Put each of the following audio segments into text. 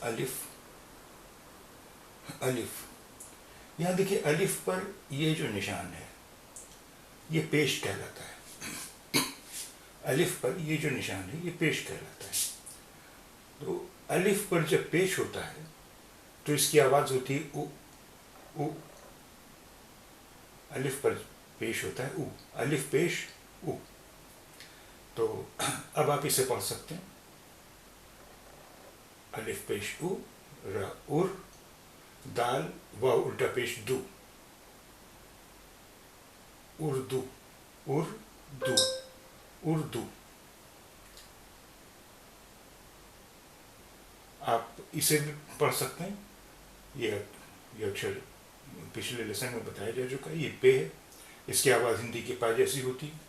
अलिफ, अलिफ। यहाँ देखिए अलिफ पर ये जो निशान है ये पेश कहलाता है। अलिफ पर ये जो निशान है ये पेश कहलाता है। तो अलिफ पर जब पेश होता है तो इसकी आवाज़ होती है उ, उ। अलिफ पर पेश होता है उ, अलिफ पेश उ। तो अब आप इसे पढ़ सकते हैं, अलिफ पेश उ, र उर, दाल वाव उल्टा पेश दू, उर्दू, उर्दू, उर्दू। आप इसे भी पढ़ सकते हैं। ये अक्षर पिछले लेसन में बताया जा चुका है। ये पे है, इसकी आवाज़ हिंदी के पा जैसी होती है।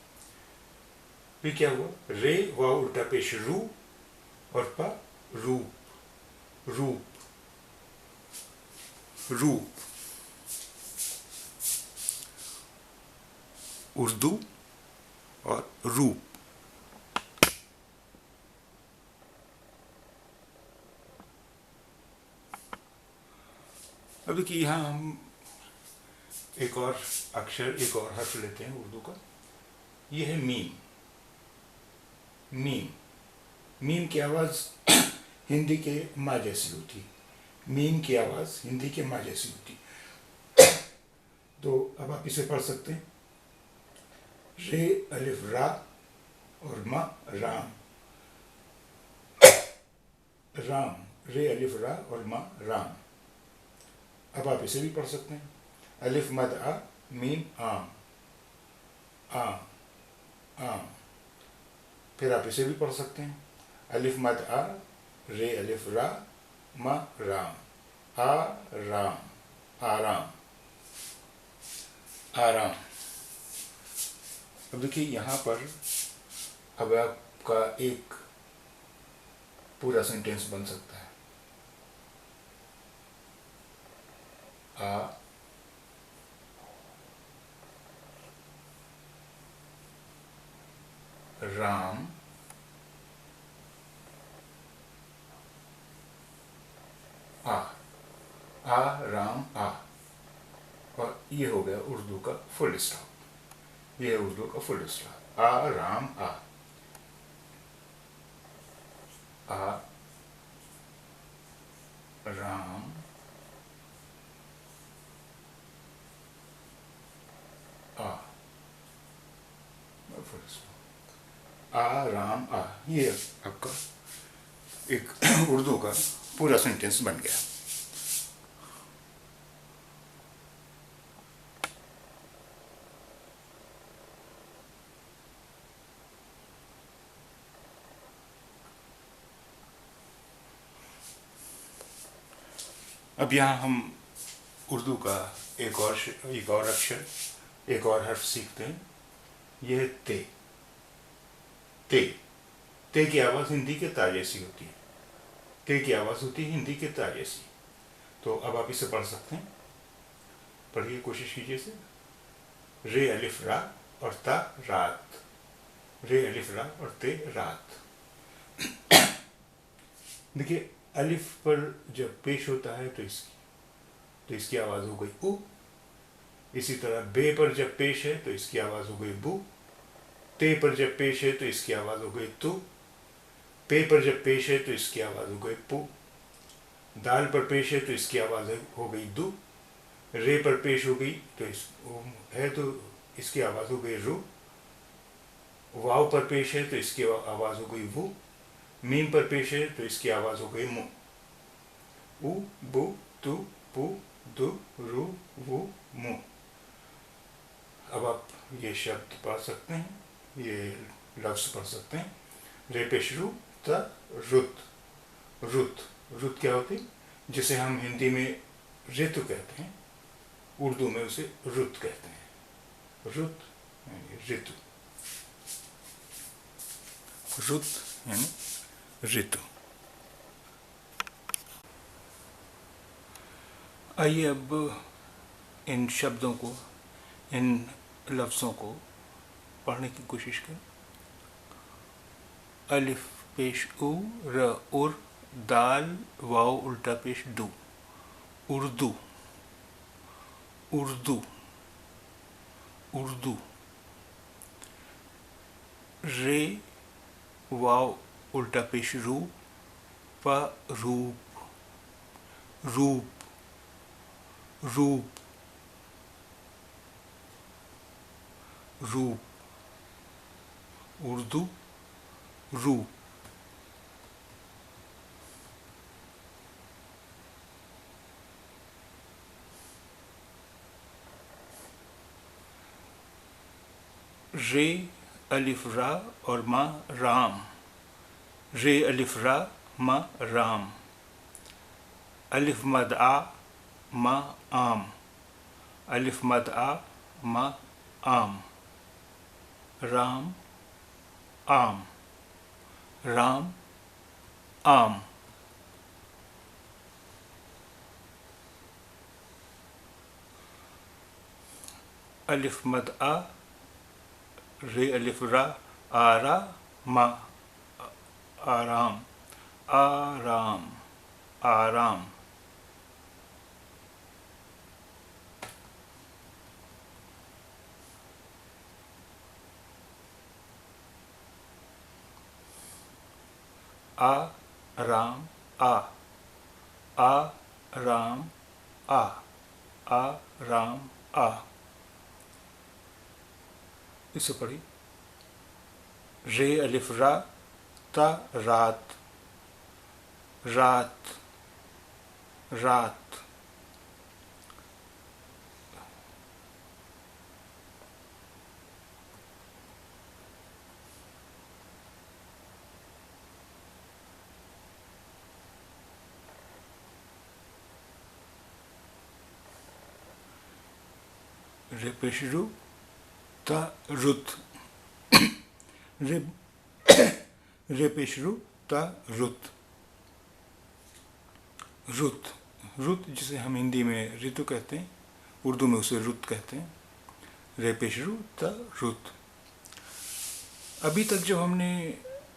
फिर क्या हुआ, रे वाव उल्टा पेश रू और पा रूप, रूप, रूप। उर्दू और रूप। अब देखिए यहाँ हम एक और अक्षर, एक और हर्फ लेते हैं उर्दू का। ये है मीम। मीम, मीम की आवाज़ हिंदी के माँ जैसी होती है। मीम की आवाज़ हिंदी के माँ जैसी होती है। तो अब आप इसे पढ़ सकते हैं, रे अलिफ रा और मा राम, राम, रे अलिफ रा और मा राम। अब आप इसे भी पढ़ सकते हैं, अलिफ मद आ मीम आम, आम, आम। फिर आप इसे भी पढ़ सकते हैं, अलिफ मद आ रे अलिफ रा मा राम, आ राम, आराम, आराम। अब देखिए यहाँ पर अब आपका एक पूरा सेंटेंस बन सकता है, आ राम आ राम आ। और ये हो गया उर्दू का फुल स्टॉप। ये है उर्दू का फुल स्टॉप, आ राम आ, आ राम आ, फुल स्टॉप, आ राम आ। ये आपका एक उर्दू का पूरा सेंटेंस बन गया। अब यहाँ हम उर्दू का एक और अक्षर, एक और हर्फ सीखते हैं। यह है ते। ते, ते की आवाज़ हिंदी के ता जैसी होती है। ते की आवाज़ होती है हिंदी के ता जैसी। तो अब आप इसे पढ़ सकते हैं, पढ़िए, कोशिश कीजिए इसे, रे अलिफ रा और ता रात, रे अलिफ रा और ते रात। देखिए अलिफ पर जब पेश होता है तो इसकी आवाज़ हो गई उ। इसी तरह बे पर जब पेश है तो इसकी आवाज़ हो गई बू। ते पर जब पेश है तो इसकी आवाज़ हो गई तू। पे पर जब पेश है तो इसकी आवाज़ हो गई पू। दाल पर पेश है तो इसकी आवाज़ हो गई दू। रे पर पेश हो गई तो इसकी आवाज़ हो गई रू। वाव पर पेश है तो इसकी आवाज़ हो गई वू। मीम पर पेश है तो इसकी आवाज़ हो गई मु। उ, बु, तु, पु, दु, रु, वु, मु। अब आप ये शब्द पढ़ सकते हैं, ये लफ्ज़ पढ़ सकते हैं, रे पेश रू त रुत, रुत। रुत क्या होती, जिसे हम हिंदी में ऋतु कहते हैं, उर्दू में उसे रुत कहते हैं। रुत यानी ऋतु, रुत यानी ऋतु। आइए अब इन शब्दों को, इन लफ्ज़ों को पढ़ने की कोशिश करें। अलिफ पेश उ, र उर, दाल वाव उल्टा पेश दू, उर्दू, उर्दू, उर्दू। रे वाव उल्टा पेश रू, प रूप, रूप, रूप, रूप, उर्दू, रूप। रे अलिफ रा और मा राम, रे अलिफ रा मा राम। अलिफ मद आ मा आम, अलिफ मद आ मा आम। राम आम, राम आम। अलिफ मद आ, रे अलिफ रा, आरा मा आराम, आराम, आराम। आ राम आ, राम आ, राम आ। इसे पढ़ी। रे अलिफ रा, ता रात, रात, रात। रे पेश रू, ता रुत, रे रे पेश रू, ता रुत, रुत, रुत जिसे हम हिंदी में ऋतु कहते हैं, उर्दू में उसे रुत कहते हैं। रे पेश रू, ता रुत। अभी तक जो हमने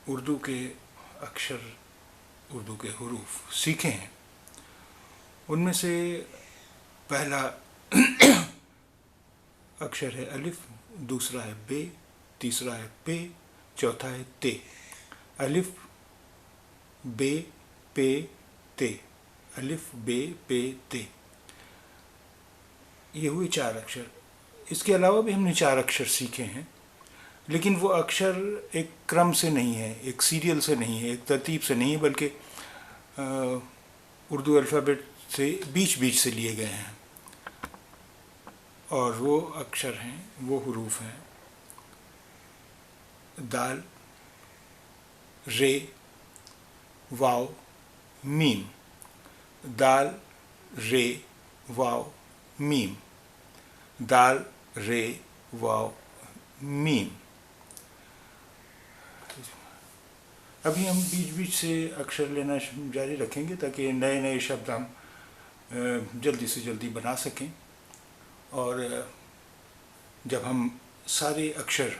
उर्दू के अक्षर, उर्दू के हुरूफ सीखे हैं, उनमें से पहला अक्षर है अलिफ, दूसरा है बे, तीसरा है पे, चौथा है ते। अलिफ बे पे ते, अलिफ बे पे ते। ये हुए 4 अक्षर। इसके अलावा भी हमने 4 अक्षर सीखे हैं, लेकिन वो अक्षर एक क्रम से नहीं है, एक सीरियल से नहीं है, एक तरतीब से नहीं है, बल्कि उर्दू अल्फ़ाबेट से बीच बीच से लिए गए हैं। और वो अक्षर हैं, वो हुरूफ हैं दाल, रे, वाव, मीम। दाल, रे, वाव, मीम। दाल, रे, वाव, मीम। अभी हम बीच बीच से अक्षर लेना जारी रखेंगे ताकि नए नए शब्द हम जल्दी से जल्दी बना सकें। और जब हम सारे अक्षर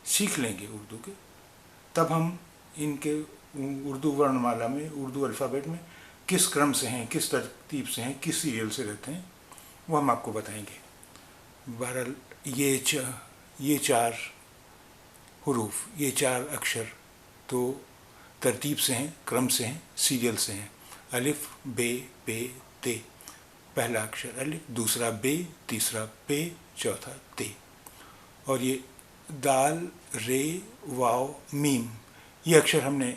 सीख लेंगे उर्दू के, तब हम इनके उर्दू वर्णमाला में, उर्दू अल्फ़ाबेट में किस क्रम से हैं, किस तरतीब से हैं, किस सीरियल से रहते हैं, वो हम आपको बताएंगे। बहरहाल ये 4 हुरूफ, ये 4 अक्षर तो तरतीब से हैं, क्रम से हैं, सीरियल से हैं। अलिफ बे पे ते, पहला अक्षर अलिफ, दूसरा बे, तीसरा पे, चौथा ते। और ये दाल, रे, वाव, मीम, ये अक्षर हमने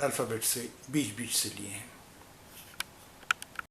अल्फ़ाबेट से बीच बीच से लिए हैं।